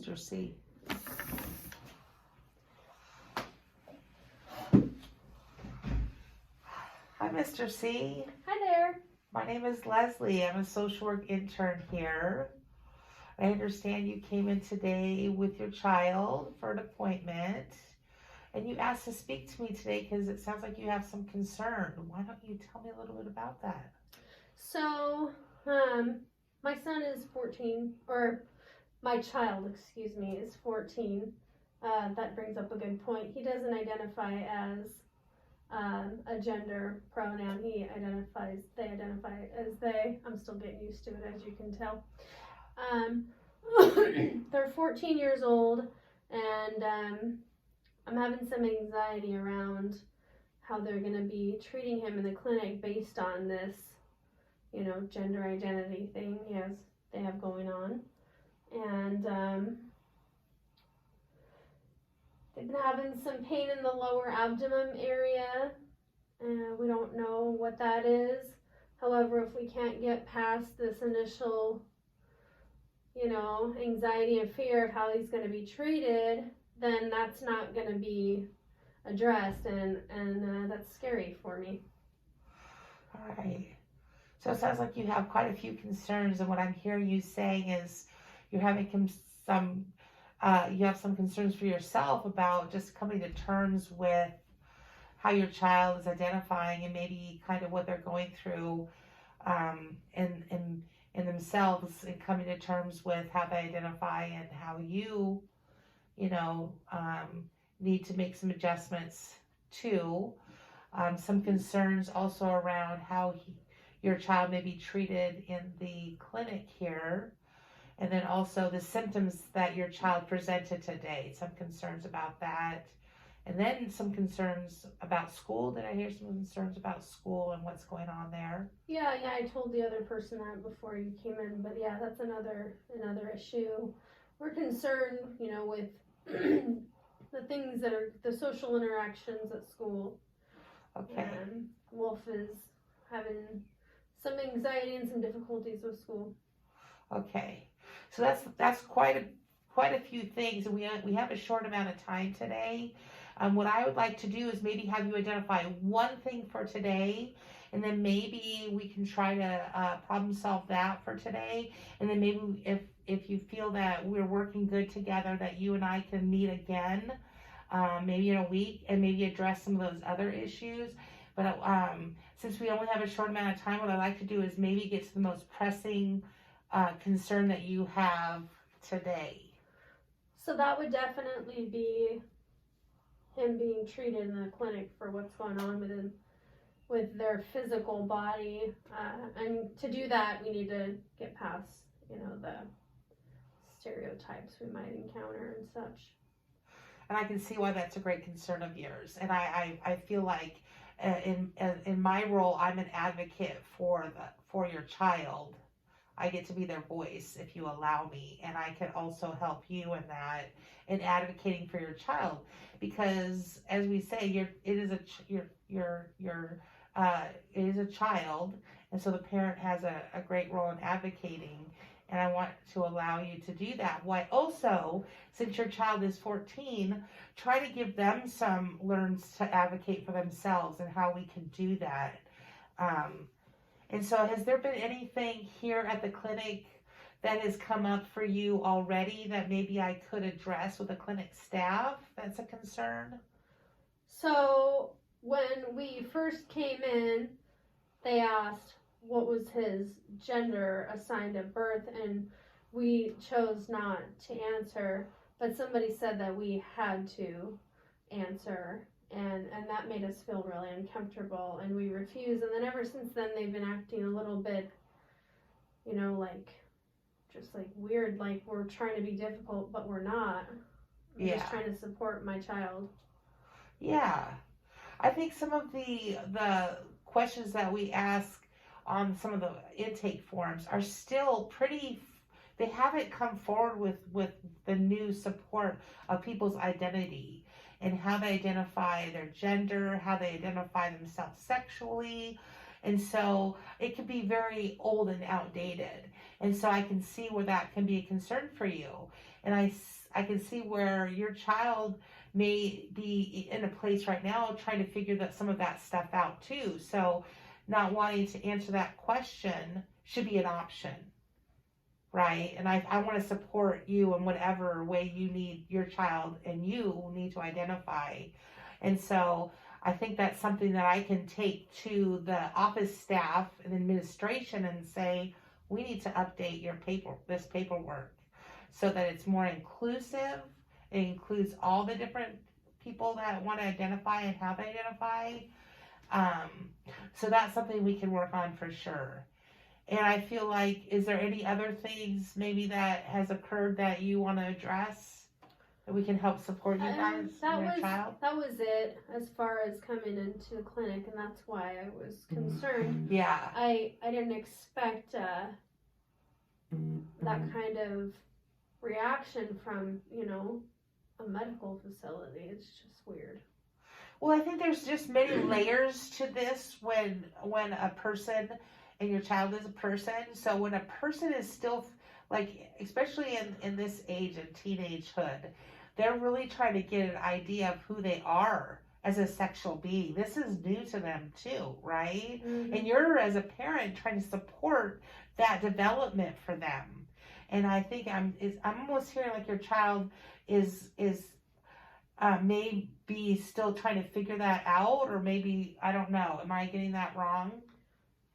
Mr. C. Hi, Mr. C. Hi there. My name is Leslie. I'm a social work intern here. I understand you came in today with your child for an appointment, and you asked to speak to me today because it sounds like you have some concern. Why don't you tell me a little bit about that? So, my son is 14, or my child, excuse me, is 14. That brings up a good point. He doesn't identify as a gender pronoun. They identify as they. I'm still getting used to it, as you can tell. They're 14 years old, and I'm having some anxiety around how they're going to be treating him in the clinic based on this, gender identity thing they have going on. And they've been having some pain in the lower abdomen area. We don't know what that is. However, if we can't get past this initial, anxiety and fear of how he's going to be treated, then that's not going to be addressed, and that's scary for me. All right. So it sounds like you have quite a few concerns, and what I'm hearing you saying is you're having you have some concerns for yourself about just coming to terms with how your child is identifying and maybe kind of what they're going through in themselves, and coming to terms with how they identify and how you need to make some adjustments too. Some concerns also around how your child may be treated in the clinic here. And then also the symptoms that your child presented today, some concerns about that. And then some concerns about school. Did I hear some concerns about school and what's going on there? Yeah, I told the other person that before you came in, but yeah, that's another issue. We're concerned, with the things that are the social interactions at school. Okay. Wolf is having some anxiety and some difficulties with school. Okay. So that's quite a few things, and we have a short amount of time today. What I would like to do is maybe have you identify one thing for today, and then maybe we can try to problem solve that for today. And then maybe if you feel that we're working good together, that you and I can meet again, maybe in a week, and maybe address some of those other issues. But since we only have a short amount of time, what I'd like to do is maybe get to the most pressing concern that you have today. So that would definitely be him being treated in the clinic for what's going on with their physical body. And to do that, we need to get past, the stereotypes we might encounter and such. And I can see why that's a great concern of yours. And I feel like in my role, I'm an advocate for your child. I get to be their voice if you allow me, and I can also help you in that, in advocating for your child, because as we say, it is a child, and so the parent has a great role in advocating, and I want to allow you to do that. Why also, since your child is 14, try to give them some learns to advocate for themselves and how we can do that. And so has there been anything here at the clinic that has come up for you already that maybe I could address with the clinic staff that's a concern? So when we first came in, they asked what was his gender assigned at birth, and we chose not to answer, but somebody said that we had to answer. And that made us feel really uncomfortable, and we refused. And then ever since then, they've been acting a little bit, just weird, like we're trying to be difficult, but we're not. I'm just trying to support my child. Yeah. I think some of the questions that we ask on some of the intake forms are still they haven't come forward with the new support of people's identity and how they identify their gender, how they identify themselves sexually. And so it can be very old and outdated. And so I can see where that can be a concern for you. And I can see where your child may be in a place right now trying to figure some of that stuff out too. So not wanting to answer that question should be an option, right? And I want to support you in whatever way you need your child and you need to identify. And so I think that's something that I can take to the office staff and administration and say, we need to update this paperwork so that it's more inclusive. It includes all the different people that want to identify and how they identify. So that's something we can work on for sure. And I feel like, is there any other things maybe that has occurred that you want to address that we can help support you guys and your child? That was it as far as coming into the clinic, and that's why I was concerned. Yeah. I didn't expect that kind of reaction from, a medical facility. It's just weird. Well, I think there's just many layers to this when a person and your child is a person. So when a person is still, like, especially in this age of teenagehood, they're really trying to get an idea of who they are as a sexual being. This is new to them too, right? Mm-hmm. And you're, as a parent, trying to support that development for them. And I think I'm almost hearing like your child is maybe still trying to figure that out, or maybe, I don't know. Am I getting that wrong?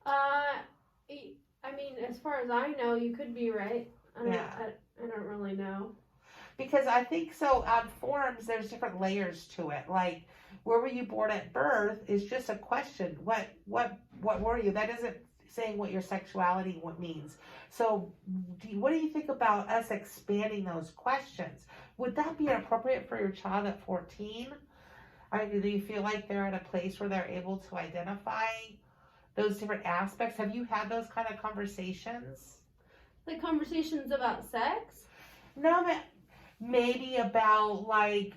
I mean, as far as I know, you could be right. I don't really know. Because I think so on forms, there's different layers to it. Like, where were you born at birth is just a question. What were you? That isn't saying what your sexuality means. So what do you think about us expanding those questions? Would that be appropriate for your child at 14? I mean, do you feel like they're at a place where they're able to identify those different aspects? Have you had those kind of conversations? Like conversations about sex? No, maybe about like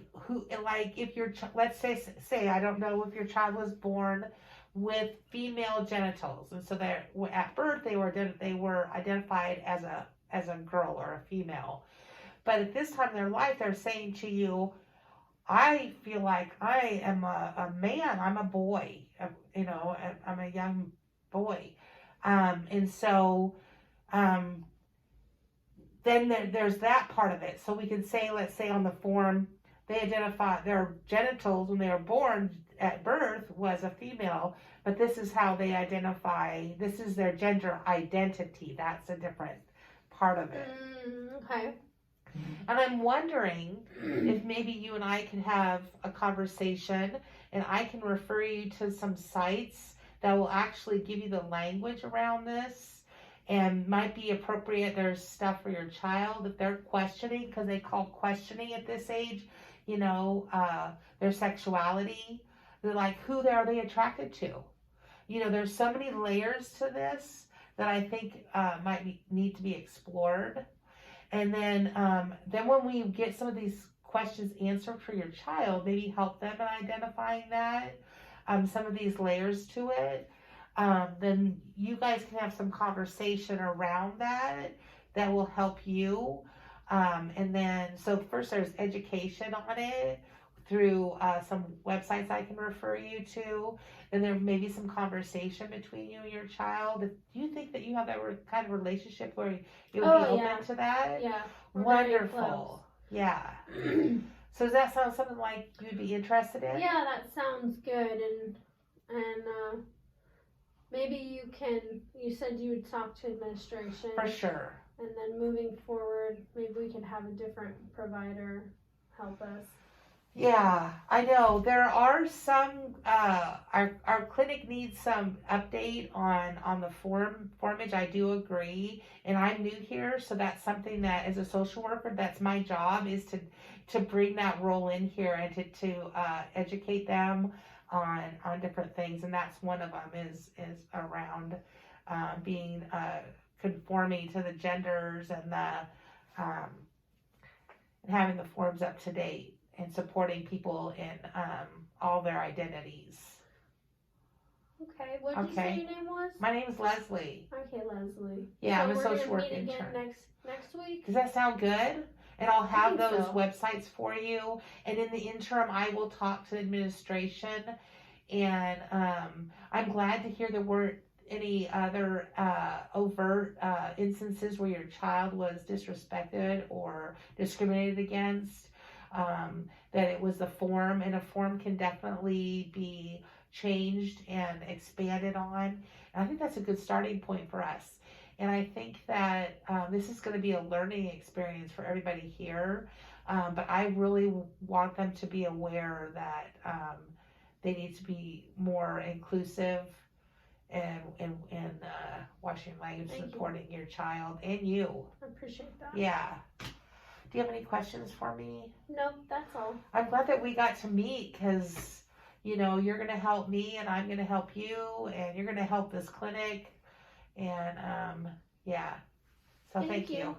if your let's say I don't know if your child was born with female genitals, and so they're at birth they were identified as a girl or a female, but at this time in their life they're saying to you, I feel like I am a man, I'm a boy, I'm a young boy, and so then there's that part of it. So we can say, let's say on the form, they identify their genitals when they were born at birth was a female, but this is how they identify, this is their gender identity. That's a different part of it. Okay. And I'm wondering if maybe you and I can have a conversation and I can refer you to some sites that will actually give you the language around this. And might be appropriate. There's stuff for your child if they're questioning, because they call questioning at this age, their sexuality. They're like, who are they attracted to? There's so many layers to this that I think need to be explored. And then when we get some of these questions answered for your child, maybe help them in identifying that, some of these layers to it. Then you guys can have some conversation around that will help you. And then, so first there's education on it through some websites I can refer you to. And there may be some conversation between you and your child. Do you think that you have that kind of relationship where you would be open to that? Yeah. Wonderful. Yeah. So does that sound something like you'd be interested in? Yeah, that sounds good. And maybe you said you would talk to administration. For sure. And then moving forward, maybe we could have a different provider help us. Yeah, I know. There are some, our clinic needs some update on the formage. I do agree. And I'm new here, so that's something that as a social worker, that's my job, is to bring that role in here and to educate them on different things. And that's one of them is around being conforming to the genders and and having the forms up to date and supporting people in all their identities. Okay, what did you say your name was? My name is Leslie. Okay, Leslie. Yeah, so I'm a we're social gonna work meet intern. again next week? Does that sound good? And I'll have think those so. websites for you. And in the interim, I will talk to administration. And I'm glad to hear there weren't any other overt instances where your child was disrespected or discriminated against. That it was the form, and a form can definitely be changed and expanded on. And I think that's a good starting point for us. And I think that this is going to be a learning experience for everybody here. But I really want them to be aware that they need to be more inclusive and watching language, Thank you. supporting your child and you. I appreciate that. Yeah. Do you have any questions for me? Nope, that's all. I'm glad that we got to meet because, you know, you're going to help me and I'm going to help you and you're going to help this clinic. And yeah. So thank you.